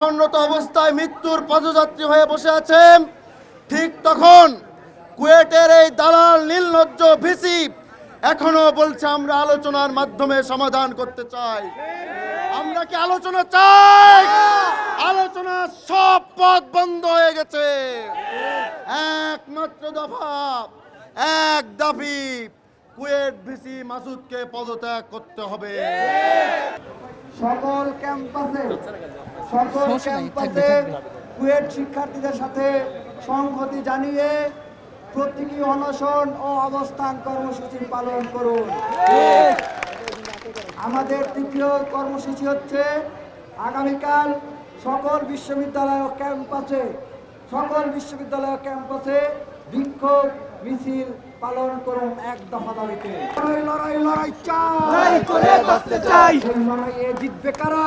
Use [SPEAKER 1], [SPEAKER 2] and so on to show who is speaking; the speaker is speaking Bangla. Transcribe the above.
[SPEAKER 1] উন্নত অবস্থায় মৃত্যুর পথযাত্রী হয়ে বসে আছেন। ঠিক তখন কুয়েটের এই দালাল নীলনজ্জ ভিসি এখনো বলছে আমরা আলোচনার মাধ্যমে সমাধান করতে চাই। আমরা কি আলোচনা চাই? আলোচনার সব পথ বন্ধ হয়ে গেছে। একমাত্র দফা, এক দাবি, কুয়েট ভিসি মাসুদকে পদত্যাগ করতে হবে।
[SPEAKER 2] সকল ক্যাম্পাসে কুয়েট শিক্ষার্থীদের সাথে সংহতি জানিয়ে প্রতীকী অনশন ও অবস্থান কর্মসূচি পালন করুন। আমাদের তৃতীয় কর্মসূচি হচ্ছে আগামীকাল সকল বিশ্ববিদ্যালয় ক্যাম্পাসে বিক্ষোভ মিছিল পালন করুন এক দফা দাবিতে। লড়াই চাই, লড়াইয়ে জিতবে কারা?